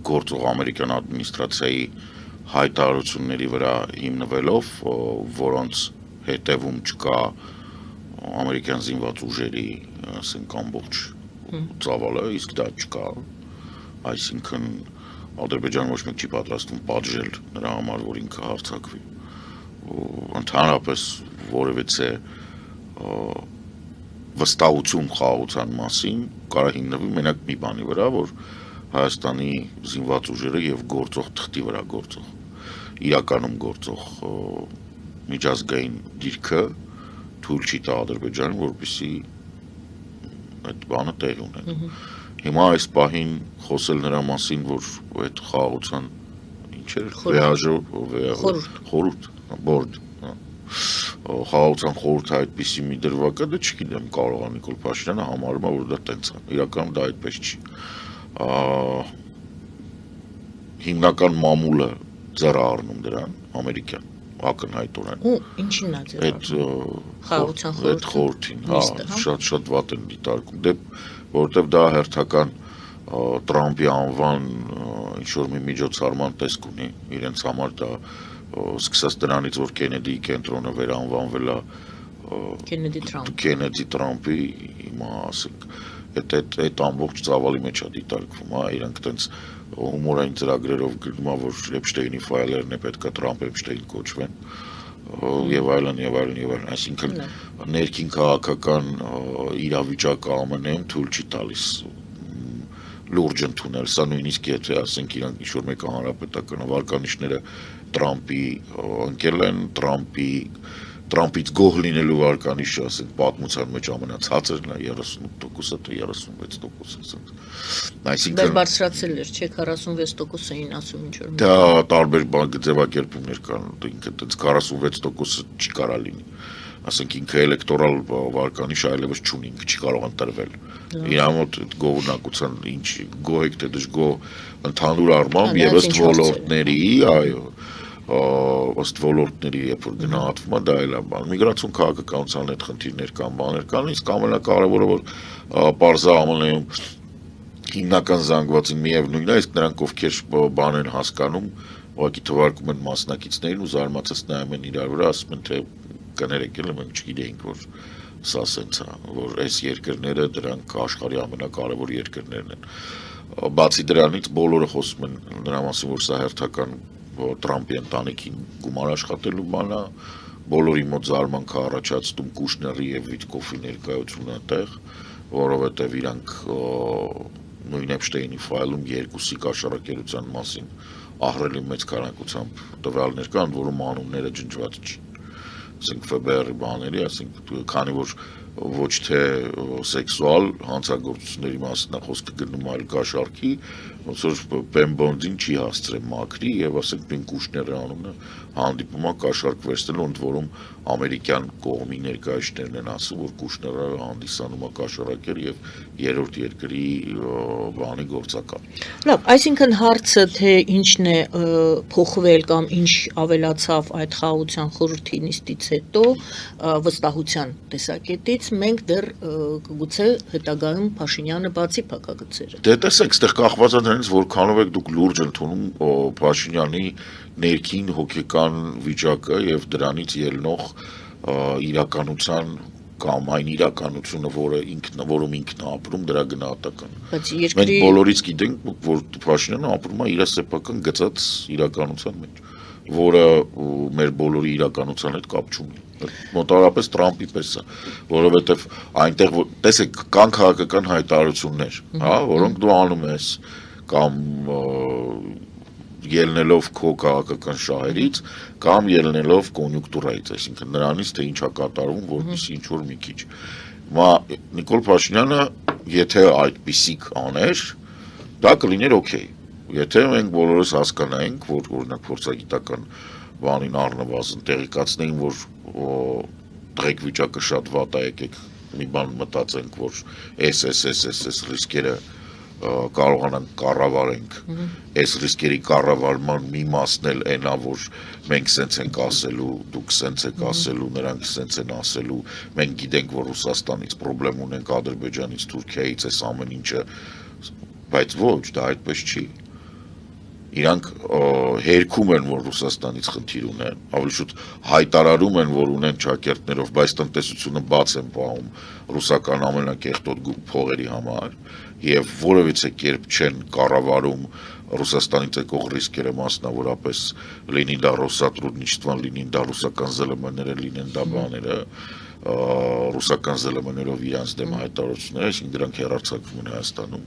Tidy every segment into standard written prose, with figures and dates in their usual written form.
գործող ամերիկյան ադմինիստրացիայի հայտարարությունների վրա հիմնվելով, որոնց հետևում չկա ամերիկյան զինված ուժերի, ասենք, ամբողջ ծավալը, իսկ դա չկա, այսինքն Ադրբեջանը ոչ մեկ չի պատրաստվում պատժել նրա համար, որ ինքը հարձակվի, ընդհանրապես որևէ վստահություն խաղաղության մասին կարող հիմնվի մենակ մի բանի վրա, որ Հայաստանի զինված ուժերը եւ գործող թղթի վրա գործող, իրականում գործող միջազգային դիրքը թույլ չի տա Ադրբեջանին, որպեսզի այդ բանը տեղի ունենա։ Հիմա այս պահին խոսել նրա մասին, որ այդ խաղաղության ինչ էր, խորհուրդ, բորդ, խաղաղության խորհուրդը այդպիսի մի դրվագ է, դա չգիտեմ, կարող է Նիկոլ Փաշինյանը համարում է, որ դա տենց է, իրականում դա այդպես չի։ Հիմնական մամուլը ձեռ առնում դրան, ամերիկյան, ակնհայտորեն։ Ու ինչին է ձեռ առնում։ Խաղաղության խորհրդին, շատ վատ են դիտարկում, որովհետև դա հերթական Տրամպի անվան ինչ-որ մի միջոցառման տեսք ունի, իրենց համար դա սկսած դրանից, որ Քենեդիի կենտրոնը վերանվանվել է Քենեդի Տրամպի, հիմա ասենք, այդ ամբողջ ծավալի մեջ է դիտարկվում, իրանք տենց հումորային ծրագրերով գրում է, որ Էփշտեյնի ֆայլերն է պետք է Տրամփ-Էփշտեյն կոչվեն, եւ այլն, այսինքն ներքին քաղաքական իրավիճակը ԱՄՆ-ում թույլ չի տալիս լուրջ ընդունել, սա նույնիսկ եթե ասենք իրանք ինչ-որ մեկը հանրապետական վարկանիշները Տրամպի ընկել են, Տրամպից գոհ լինելու վարկանիշը, ասենք, պատմության մեջ ամենացածրն է 38%, թե 36%, այսինքն Բայց բարձրացել էր, չէ, 46% էին ասում ինչ-որ մի։ Դա տարբեր ձևակերպումներ կան, ինքը տենց 46% չի կարա լինի, ասենք ինքը էլեկտորալ վարկանիշ այլևս չունի, ինքը չի կարող ընտրվել։ Իր մոտ գոհունակության ինչ գոհ եք թե դժգոհ ընդհանուր առմամբ եւ ըստ ոլորտների, այո, ըստ ոլորտների երբ որ գնահատվում է, դա էլ է բան։ Միգրացիոն քաղաքականության հետ խնդիրներ կան, բաներ կան, իսկ ամենակարևորը որ պարզա ԱՄՆ-ում հիմնական զանգվածին միևնույնն է, իսկ նրանք ովքեր բան են հասկանում, ուղղակի թվարկում են մասնակիցներին ու զարմացած նայում են իրար վրա, ասում են թե կներեք էլ մենք չգիտեինք որ սա սենց է, որ այս երկրները դրանք աշխարհի ամենակարևոր երկրներն են։ Բացի դրանից բոլորը խոսում են նրա մասին, որ սա հերթական Տրամպի ընտանիքին գումար աշխատելու բան է, բոլորի մոտ զարմանք է առաջացնում Կուշների եւ Վիտկոֆի ներկայությունը այդտեղ, որովհետեւ իրանք նույն Էփշտեյնի ֆայլում երկուսի կաշառակերության մասին ահռելի մեծ քանակությամբ տվյալներ կան, որում անունները ջնջված չի։ Ասենք ՖԲՌ-ի բաների, ասենք քանի որ ոչ թե սեքսուալ հանցագործությունների մասին է խոսքը գնում, այլ կաշառքի, ոնց որ Պեմբոնդին չի հասցրել մաքրի եւ ասենք Բեն Կուշները անունը հանդիպում է կաշառք վերցնելու, ընդ որում ամերիկյան կողմի ներկայացիներն են ասում, որ Կուշները հանդիսանում է կաշառակեր եւ երրորդ երկրի բանի գործակալ։ Լավ, այսինքն հարցը թե ինչն է փոխվել կամ ինչ ավելացավ այդ խաղաղության խորհրդի նիստից հետո վստահության տեսակետից մենք դեռ գուցե հետագայում Փաշինյանը բացի փակագծերը։ Դե տեսեք, այստեղ կախված է դրանից որքանով եք դուք լուրջ ընդունում Փաշինյանի ներքին հոգեկան վիճակը եւ դրանից ելնող իրականության կամ այն իրականությունը, որում ինքն է ապրում, դրա գնահատական։ Մենք բոլորից գիտենք, որ Փաշինյանը ապրում է իր սեփական գծած իրականության մեջ, որը մեր բոլորի իրականության հետ կապ չունի։ Մոտավորապես Տրամպի պես է, որովհետև այնտեղ տեսեք կան քաղաքական հայտարարություններ, հա, որոնք դու անում ես կամ ելնելով քո քաղաքական շահերից կամ ելնելով կոնյունկտուրայից, այսինքն նրանից թե ինչ է կատարվում, որպեսզի ինչ որ մի քիչ։ Հիմա Նիկոլ Փաշինյանը եթե այդպիսիք աներ, դա կլիներ օքեյ։ Եթե մենք բոլորս հասկանայինք, որ օրինակ փորձագիտական բանին առնվազն տեղեկացնեին, որ տղեկ վիճակը շատ վատ է, եկեք մի բան մտածենք, որ այս ռիսկերը կարողանանք կառավարենք, այս ռիսկերի կառավարման մի մասն էլ այնա, որ մենք սենց ենք ասելու, դուք սենց եք ասելու, նրանք սենց են ասելու, մենք գիտենք, որ Ռուսաստանից պրոբլեմ ունենք, Ադրբեջանից, Թուրքիայից, այս ամեն ինչը բայց ոչ, դա այդպես չի։ Իրանք հերքում են, որ Ռուսաստանից խնդիր ունեն, ավելի շուտ հայտարարում են, որ ունեն ճակերտներով, բայց տնտեսությունը բաց են պահում ռուսական ամենակեղտոտ փողերի համար եւ որևիցե կերպ չեն կառավարում Ռուսաստանից եկող ռիսկերը, մասնավորապես լինի դա Ռոսատրուդնիչտվան, լինի դա ռուսական ԶԼՄ-ները, լինեն դա բաները, ռուսական ԶԼՄ-ներով իրանց դեմ հայտարարությունները, այսինքն դրանք հեռարձակվում են Հայաստանում։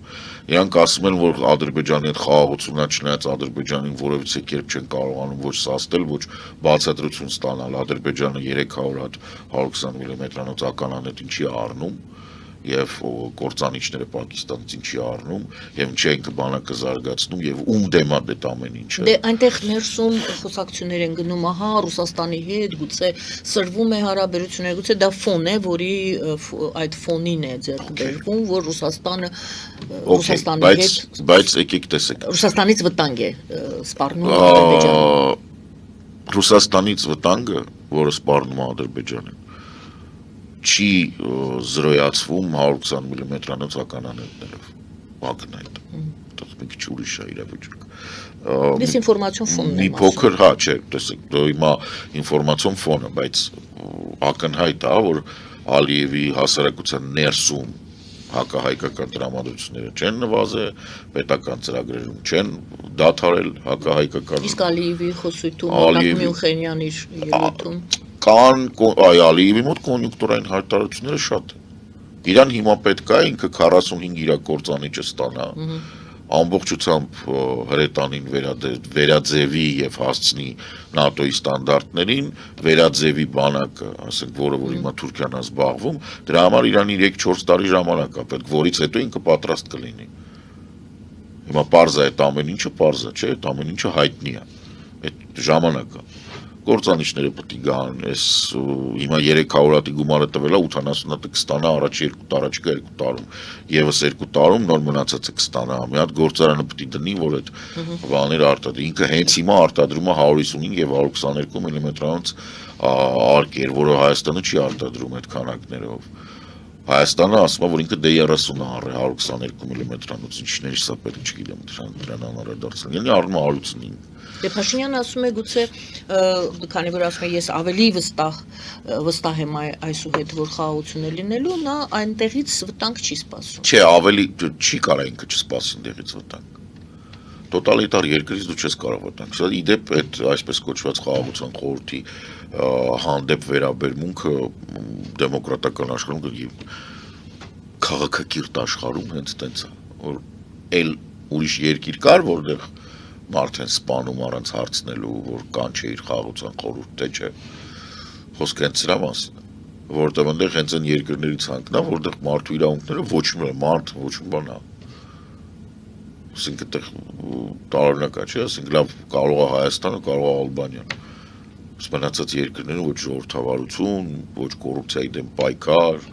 Իրանք ասում են, որ Ադրբեջանի հետ խաղաղությունն չնայած Ադրբեջանին որևիցե կերպ չեն կարողանում ոչ սաստել, ոչ բացատրություն ստանալ։ Ադրբեջանը 300 հատ 120 մմ-անոց ականանետին չի առնում եւ կործանիչները Պակիստանից ինչի առնում եւ չենք բանակը զարգացնում եւ ում դեմա դա ամեն ինչը դե այնտեղ ներսում խոսակցություններ են գնում ահա Ռուսաստանի հետ գուցե սրվում է հարաբերությունները գուցե դա ֆոն է որի այդ ֆոնին է ձեռք բերվում որ Ռուսաստանի հետ բայց եկեք տեսեք Ռուսաստանից վտանգ է սպառնում Ադրբեջանը Ռուսաստանից վտանգը որը սպառնում է Ադրբեջանին չի զրոյացվում 120 մմ-անոց ականանետներով ակնհայտ դա մի քիչ ուրիշ է իրավիճակ դիսինֆորմացիոն ֆոնն է մի փոքր հա չէ տեսեք դա հիմա ինֆորմացիոն ֆոնը բայց ակնհայտ է որ Ալիևի հասարակության ներսում հակահայկական տրամադրությունները չեն նվազել պետական ծրագրերում չեն դադարել հակահայկական իսկ Ալիևի խոսույթում օրինակ Մյունխենյան իր ելույթում Կան Ալիևի մոտ կոնյունկտուրային հայտարարությունները շատ իրան հիմա պետք է ինքը 45 իրակորձանիչը ստանա ամբողջությամբ հրետանին վերաձևի եւ հասցնի ՆԱՏՕ-ի ստանդարտներին վերաձևի բանակը ասենք որը որ հիմա Թուրքիան է զբաղվում դրա համար իրան 3-4 տարի ժամանակ է պետք որից հետո ինքը պատրաստ կլինի հիմա parz է այդ ամեն ինչը parz է չէ այդ ամեն ինչը հայտնի է այդ ժամանակը Գործանիչները պետք է գան, այս հիմա 300 հատի գումարը տվել է 80 հատը կստանա առաջիկա 2 տարում, եւս 2 տարում նոր մնացածը կստանա։ Մի հատ գործարանը պետք է դնի, որ այդ բաները արտադրի։ Ինքը հենց հիմա արտադրում է 155 եւ 122 մմ-անոց արկեր, որը Հայաստանը չի արտադրում այդ քանակներով։ Հայաստանը ասում է, որ ինքը D30 է առել 122 մմ-անոց, ինչներ է սա պետք չգիտեմ, դրան անդրադարձել։ Ելնի առնում է 155 Դե Փաշինյանը ասում է գուցե քանի որ ասում է ես ավելի վստահ եմ այսուհետ որ խաղաղություն է լինելու նա այնտեղից վտանգ չի սպասում Չէ ավելի չի կարա ինքը չսպասի այնտեղից վտանգ տոտալիտար երկրից դու չես կարող վտանգ սա իդեպ այդ այսպես կոչված խաղաղության խորհրդի հանդեպ վերաբերմունքը դեմոկրատական աշխարհում քաղաքակիրթ աշխարհում հենց տենց է որ էլ ուրիշ երկիր կար որտեղ Մարդեն սպանում առանց հարցնելու, որ կան չէ իր խաղաղության խորհուրդ թե չէ։ Խոսքը հենց սրա մասին է, որտեղ այնտեղ հենց այն երկրների ցանկն է, որտեղ մարդու իրավունքները ոչ մի մարդ ոչ մի բան է։ Ասենք այդտեղ տարօրինակ է, չէ՞, ասենք լավ կարող է Հայաստանը, կարող է Ալբանիան։ Մնացած երկրները ոչ ժողովրդավարություն, ոչ կոռուպցիայի դեմ պայքար,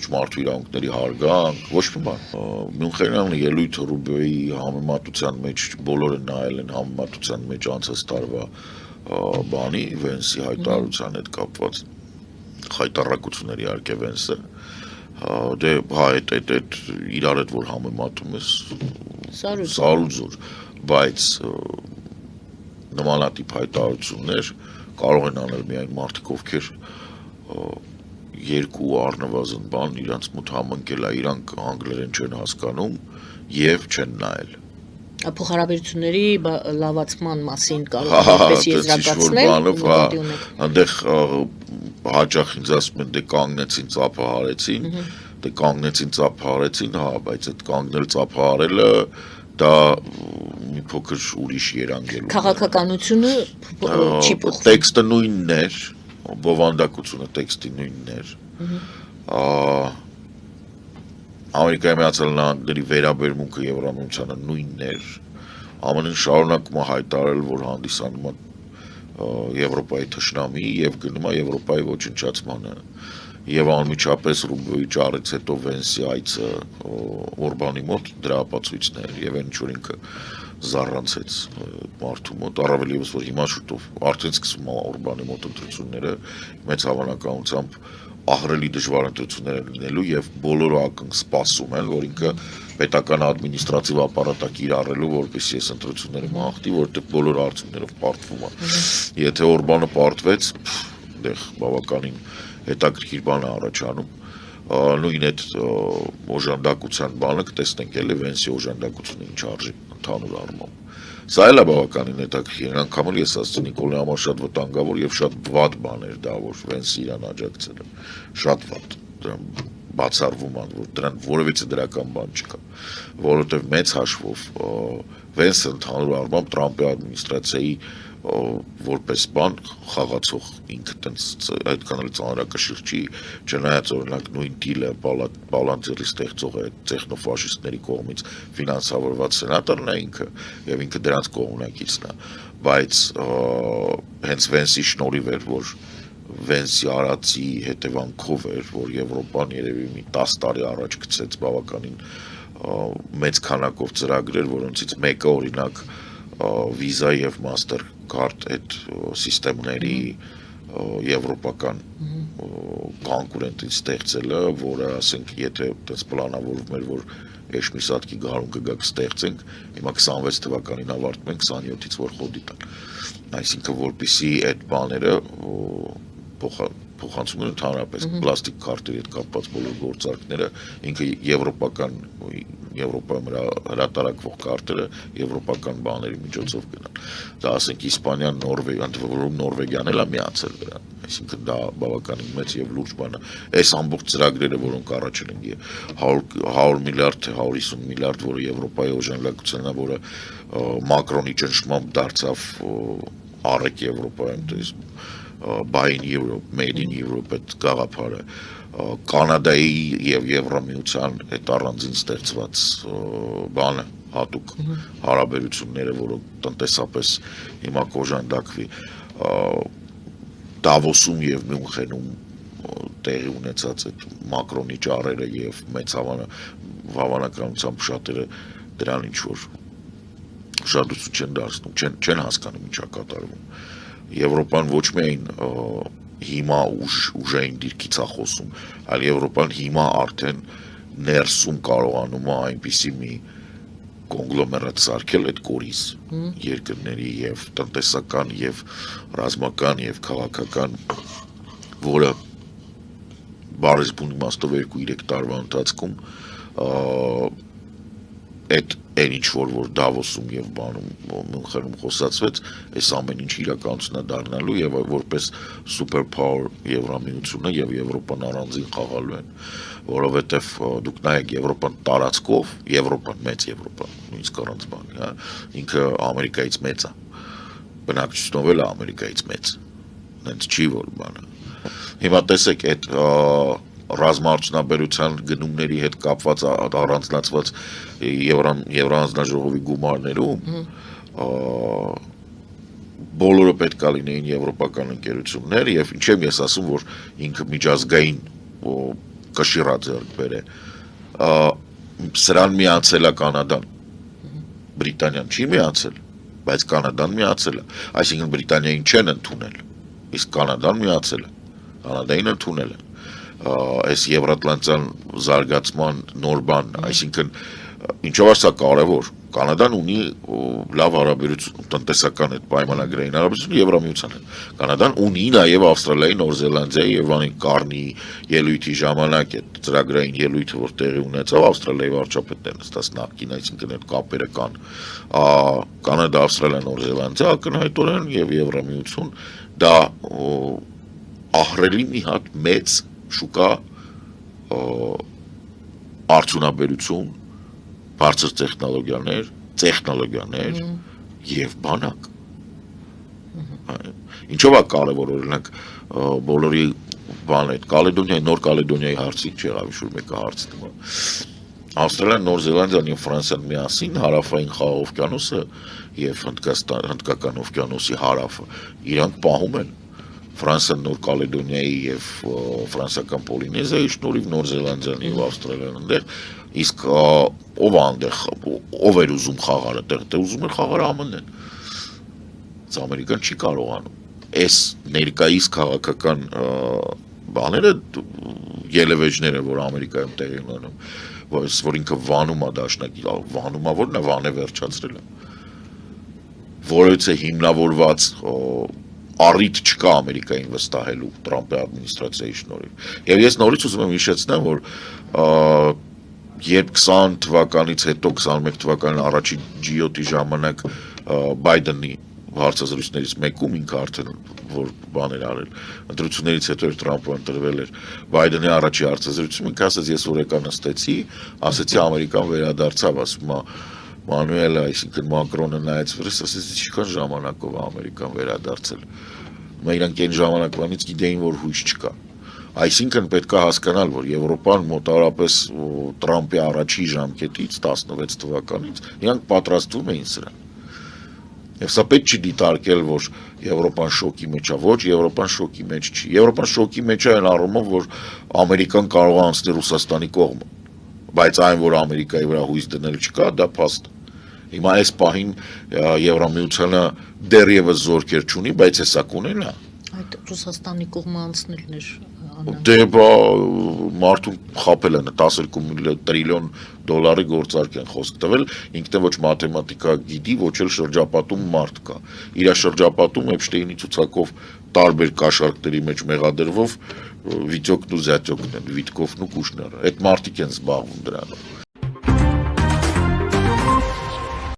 ոչ մարդու իրավունքների հարգանք, ոչ մի բան։ Մյունխենյանը ելույթը Ռուբիոյի համեմատության մեջ բոլորը նայել են համեմատության մեջ անցած տարվա բանի Վենսի հայտարարության հետ կապված հայտարարությունների իհարկե Վենսը դե հա այդ իրար հետ որ համեմատում ես սարուզոր բայց նմանատիպ հայտարարություններ կարող են անել միայն մարդիկ ովքեր երկու առնվազն բան իրանց մոտ համընկել է իրանք անգլերեն չեն հասկանում եւ չեն նայել փոխհարաբերությունների լավացման մասին կարող է այդպես եզրակացնել այնտեղ հաճախ ինձ ասում են դե կանգնեցին ծափահարեցին դե կանգնեցին ծափահարեցին հա բայց այդ կանգնել ծափահարելը դա մի փոքր ուրիշ երանգել քաղաքականությունը չի փոխվում տեքստը նույնն էր բովանդակությունը տեքստի նույնն էր Ամերիկայի Միացյալ Նահանգների վերաբերմունքը Եվրամիությանը նույնն էր ԱՄՆ-ն շարունակում է հայտարարել որ հանդիսանում է Եվրոպայի թշնամի եւ գնում է Եվրոպայի ոչնչացմանը եւ անմիջապես Ռուբիոյի ճառից հետո Վենսի այցը Օրբանի մոտ դրա ապացույցն էր եւ այն ինչ որ ինքը զառանցեց մարդու մոտ առավել եւս որ հիմա շուտով արդեն սկսում է Օրբանի մոտ ընտրությունները մեծ հավանականությամբ ահռելի դժվար ընտրություններ են լինելու եւ բոլորը ակնք սպասում են, որ ինքը պետական ադմինիստրատիվ ապարատը կիրառելու, որպեսզի այս ընտրությունները մաղթի, որտեղ բոլոր արդյունքներով պարտվում է։ Եթե Օրբանը պարտվեց, դեղ բավականին հետաքրքիր բան է առաջանում։ Նույն այդ օժանդակության բանը կտեսնենք էլի Վենսի օժանդակությունը ինչ արժի ընդհանուր առմամբ։ Սա էլ է բավականին հետաքրքիր, անգամ էլ ես ասացի Նիկոլի համար շատ վտանգավոր եւ շատ վատ բան էր դա, որ Վենսը իրան աջակցել է, շատ վատ, դրան բացառվում ան, որ դրան որևիցե դրական բան չկա, որովհետեւ մեծ հաշվով Վենսը ընդհանուր առմամբ Տրամպի ադմինիստրացիայի որպես բան խաղացող ինքը տենց այդքան էլ ծանրակշիռ չի, չնայած օրինակ նույն դիլը Պալանտիրի ստեղծողը տեխնոֆաշիստների կողմից ֆինանսավորված սենատորն է ինքը եւ ինքը դրանց կողմնակիցն է, բայց հենց Վենսի շնորհիվ էր, որ Վենսի արածի հետևանքով էր, որ Եվրոպան երևի մի 10 տարի առաջ գցեց բավականին մեծ քանակով ծրագրեր, որոնցից մեկը օրինակ վիզա եւ մաստեր կարդ այդ սիստեմների եվրոպական կոնկուրենտից ստեղծելը, որը ասենք եթե այդպես պլանավորվում էր, որ Էշմիսատկի գարուն կգաք ստեղծենք, հիմա 26 թվականին ավարտում ենք 27-ից որ խոդի տան։ Այսինքն որպեսի այդ բաները փոխանցում են ընդհանրապես պլաստիկ քարտերի հետ կապված բոլոր գործարքները, ինքը Եվրոպայում հրատարակվող քարտերը եվրոպական բաների միջոցով գնան։ Դա ասենք Իսպանիան, Նորվեգիան, Նորվեգիան էլ է միացել դրան։ Այսինքն դա բավականին մեծ եւ լուրջ բան է։ Այս ամբողջ ծրագրերը, որոնք առաջել են 100 միլիարդ թե 150 միլիարդ, որը Եվրոպայի օժանդակությունն է, որը Մակրոնի ճնշմամբ դարձավ առեք Եվրոպայում, то есть Buy in Europe, Made in Europe այդ գաղափարը Կանադայի եւ Եվրամիության այդ առանձին ստեղծված բանը հատուկ հարաբերությունները, որոնք տնտեսապես հիմա կօժանդակվի Դավոսում եւ Մյունխենում տեղի ունեցած այդ Մակրոնի ճառերը եւ մեծ հավանականությամբ շատերը դրան ինչ որ շատություն չեն դարձնում, չեն հասկանում ինչա կատարվում։ Եվրոպան ոչ միայն հիմա ուժային դիրքից է խոսում, այլ Եվրոպան հիմա արդեն ներսում կարողանում է այնպիսի մի կոնգլոմերատ սարքել այդ կորիզ երկրների եւ տնտեսական եւ ռազմական եւ քաղաքական, որը բարձր իմաստով 2-3 տարվա ընթացքում այդ ինչ որ Դավոսում եւ բանում Մյունխենում խոսացվեց, այս ամեն ինչ իրականություն է դառնալու եւ որպես super power Եվրամիությունը եւ Եվրոպան առանձին խաղալու են, որովհետեւ դուք նայեք Եվրոպան տարածքով, Եվրոպան մեծ Եվրոպան, նույնիսկ առանց բանի, հա, ինքը Ամերիկայից մեծ է, բնակչությունով էլ Ամերիկայից մեծ, հենց չի որ բանը։ Հիմա տեսեք այդ ռազմաարդյունաբերության գնումների հետ կապված առանձնացված Եվրանձնաժողովի գումարներում բոլորը պետք է լինեին եվրոպական ընկերություններ եւ ինչ եմ ես ասում, որ ինքը միջազգային կշիռա ձեռք բերե սրան միացել է Կանադան, Բրիտանիան չի միացել, բայց Կանադան միացել է, այսինքն Բրիտանիային չեն ընդունել, իսկ Կանադան միացել է, Կանադային ընդունել են այս Եվրատլանտյան զարգացման նոր բան, այսինքն ինչով է սա կարևոր, Կանադան ունի լավ հարաբերություն տնտեսական այդ պայմանագրային հարաբերություն Եվրամիության հետ, Կանադան ունի նաև Ավստրալիայի, Նոր Զելանդիայի եւ անին Կարնի ելույթի ժամանակ այդ ծրագրային ելույթը որ տեղի ունեցավ Ավստրալիայի վարչապետներն ստաց նախկին, այսինքն այդ կապերը կան, Կանադա, Ավստրալիա, Նոր Զելանդիա ակնհայտորեն եւ Եվրամիություն, դա ահռելի մի հատ մեծ շուկա արդյունաբերություն, բարձր տեխնոլոգիաներ եւ բանակ։ Ինչով է կարևոր օրինակ բոլորի բան այդ Կալեդոնիայի, Նոր Կալեդոնիայի հարցի չեղավ ինչ-որ մեկը հարցնում է։ Ավստրալիան, Նոր Զելանդիան եւ Ֆրանսիան միասին հարավային Խաղաղ օվկիանոսը եւ Հնդկական օվկիանոսի հարավը իրանք պահում են Ֆրանսիան, Նոր Կալեդոնիայի եւ ֆրանսիական Պոլինեզիայի շնորհիվ Նոր Զելանդիան եւ Ավստրալիան այնտեղ, իսկ ով այնտեղ ով էր ուզում խաղարը, դեռ ուզում էր խաղարը ԱՄՆ-ն։ Ամերիկան չի կարողանում։ Այս ներկայիս քաղաքական բաները ելևեջները, որ Ամերիկայում տեղի ունենում, որ ինքը վանում է դաշնակի, վանում է, որն է վանը վերջացրել է։ Որովհետեւ հիմնավորված առիթ չկա Ամերիկային վստահելու Տրամպի ադմինիստրացիայի շնորհիվ։ Եվ ես նորից ուզում եմ հիշեցնեմ, որ երբ 20 թվականից հետո 21 թվականին առաջին G7-ի ժամանակ Բայդենի հարցազրույցներից մեկում ինքը արդեն որ բաներ արել ընտրություններից հետո Տրամպը ընտրվել էր Բայդենի առաջի հարցազրույցում ինքը ասաց ես օրեկա նստեցի ասացի Ամերիկան վերադարձավ ասում է Մանուելը այսինքն Մակրոնը նայեց վրես ասաց ինչքան ժամանակով է Ամերիկան վերադարձել իրանք այն ժամանակվանից գիտեին որ հույս չկա այսինքն պետք է հասկանալ որ Եվրոպան մոտավորապես Տրամպի առաջի ժամկետից 16 թվականից իրանք պատրաստվում էին սրան Եվ սա պետք չի դիտարկել, որ Եվրոպան շոկի մեջ է, ոչ, Եվրոպան շոկի մեջ չի։ Եվրոպան շոկի մեջ է այն առումով, որ Ամերիկան կարող է անցնել Ռուսաստանի կողմը, բայց այն, որ Ամերիկայի վրա հույս դնել չկա, դա փաստ է։ Հիմա այս պահին Եվրամիությունը դեռևս զորքեր չունի, բայց հեսա կունենա։ Այդ Ռուսաստանի կողմը անցնելն էր Դե բա մարդուն խապել են 12 տրիլիոն դոլարի գործարք են խոսք տվել, ինքն ոչ մաթեմատիկա գիտի, ոչ էլ շրջապատում մարդ կա։ Իր շրջապատում Էփշտեյնի ցուցակով տարբեր կաշառքների մեջ մեղադրվող Վիտյոկն ու Զյատյոկն են, Վիտկովն ու Կուշները։ Այդ մարդիկ են զբաղվում դրանով։